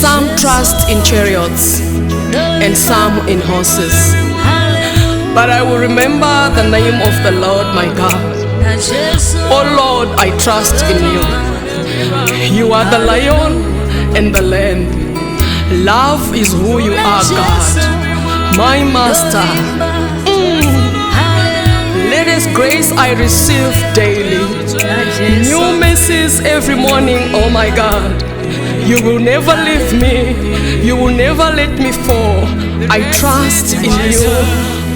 Some trust in chariots and some in horses, but I will remember the name of the Lord my God. Oh Lord, I trust in you. You are the lion and the lamb. Love is who you are, God, my master. Latest grace I receive daily, new mercies every morning. Oh my God, you will never leave me, you will never let me fall. I trust in you,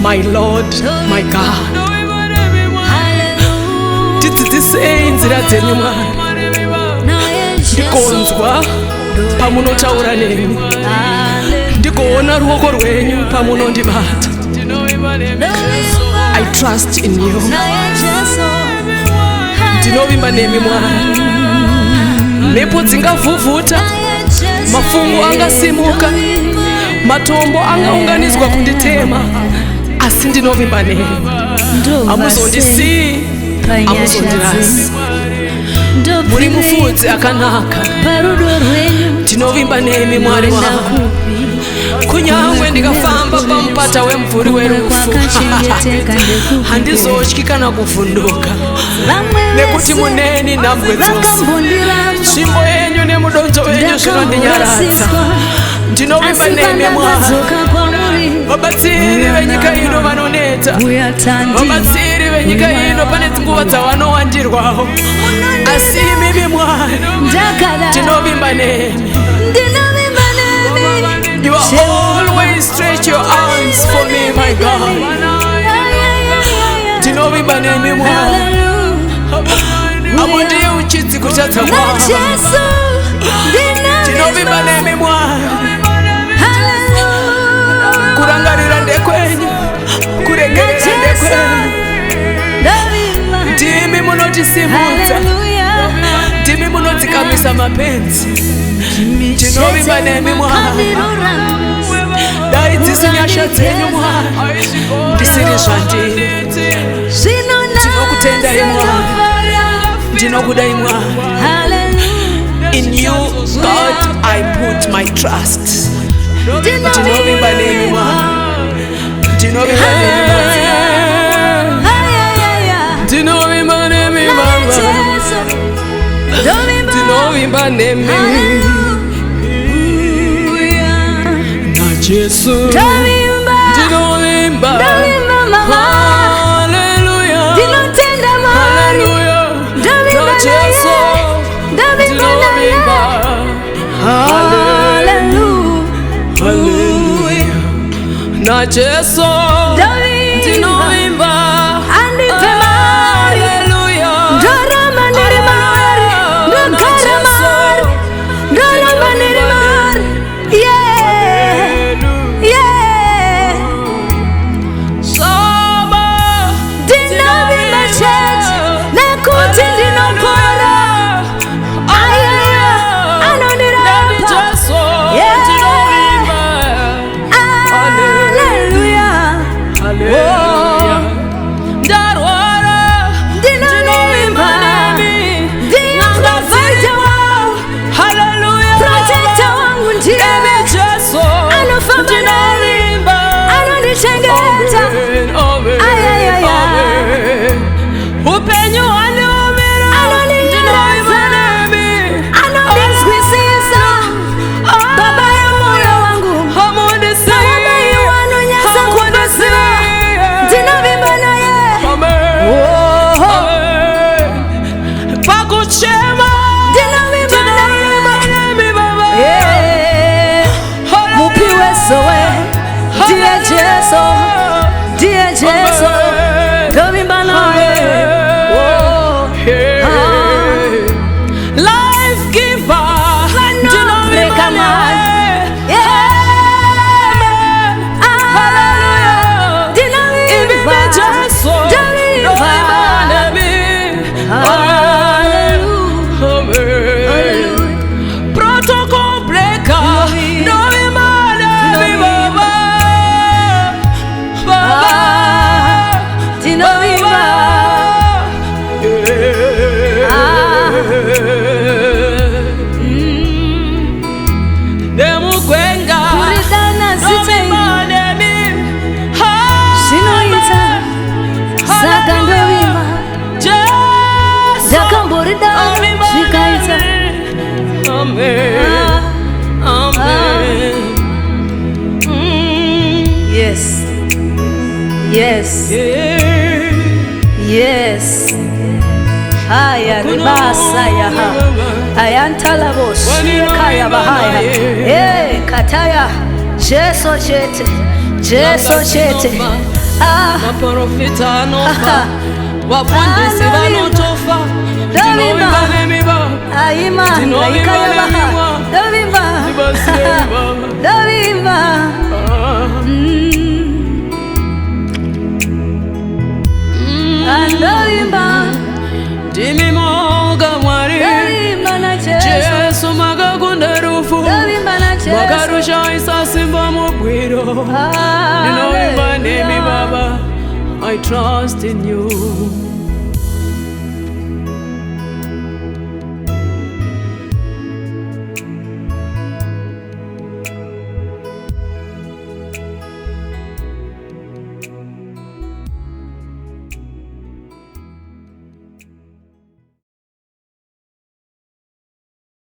my Lord, my God. Inzira zenyu ndikonzwa pamunotaura neni, ndikuona ruoko rwenyu pamunondibata. I trust in you. Ndinovimba nemi Mwana. Mhepo dzingavhuvhuta, mafungu angasimuka, matombo angaunganidzwa kunditema, asi ndinovimba nemi. Hamuzondisiyi, hamuzondirasi. Muri mufudzi akanaka. Ndinovimba nemi Mwari wangu. Kunyangwe ndikafamba pamupata wemvuri werufu, handizotyi kana kuvhunduka, nekuti muneni nhambwe dzose. Tsvimbo yenyu nemudonzo wenyu zvinondinyaradza. Ndinovimba nemi Mwari. Vabatsiri venyika ino vanoneta, vabatsiri venyika ino pane nguva dzavanowandirwawo, asi imi Mwari ndinovimba nemi. You always stretch your arms for me, my God. Ndinovimba nemi Mwari. Amo ndiye uchidzi kutadza kwangu. Ndinovimba nemi Mwari. Kurangarira ndekwenyu, kuregerera ndekwenyu. Ndimi munotisimudza, ndimi munodzikamisa mapenzi. Ndinovimba nemi Mwari. Dai dzisi nyasha dzenyu Mwari, ndisiri zvandiri. Ndinokutendai Mwari, ndinokudai Mwari. In you, God, I put my trust. Ndinovimba nemi Mwari, ndinovimba nemi Mwari, ndinovimba nemi Mwari, ndinovimba nemi na Jesu. Ndinovimba, hallelujah, hallelujah, na Jesu. Ndinovimba, hallelujah, na Jesu. Ndinovimba, zikaita. Amen. Amen. Yes. Yes. Yes. Haya ribasa ya ha. Ayantala bosi kaya bahaya. Kataya. Jeso chete. Jeso chete. Maprofita nova. Wafundisi wanotofa. Dovimba. Aima. Ikaya baha. Dovimba. Dovimba. Dovimba. Dimi moga mwari. Dovimba na Jesu maga kundarufu. Dovimba na Jesu. Magarusha isa simba mubwiro. Dovimba nemi baba. I trust in you.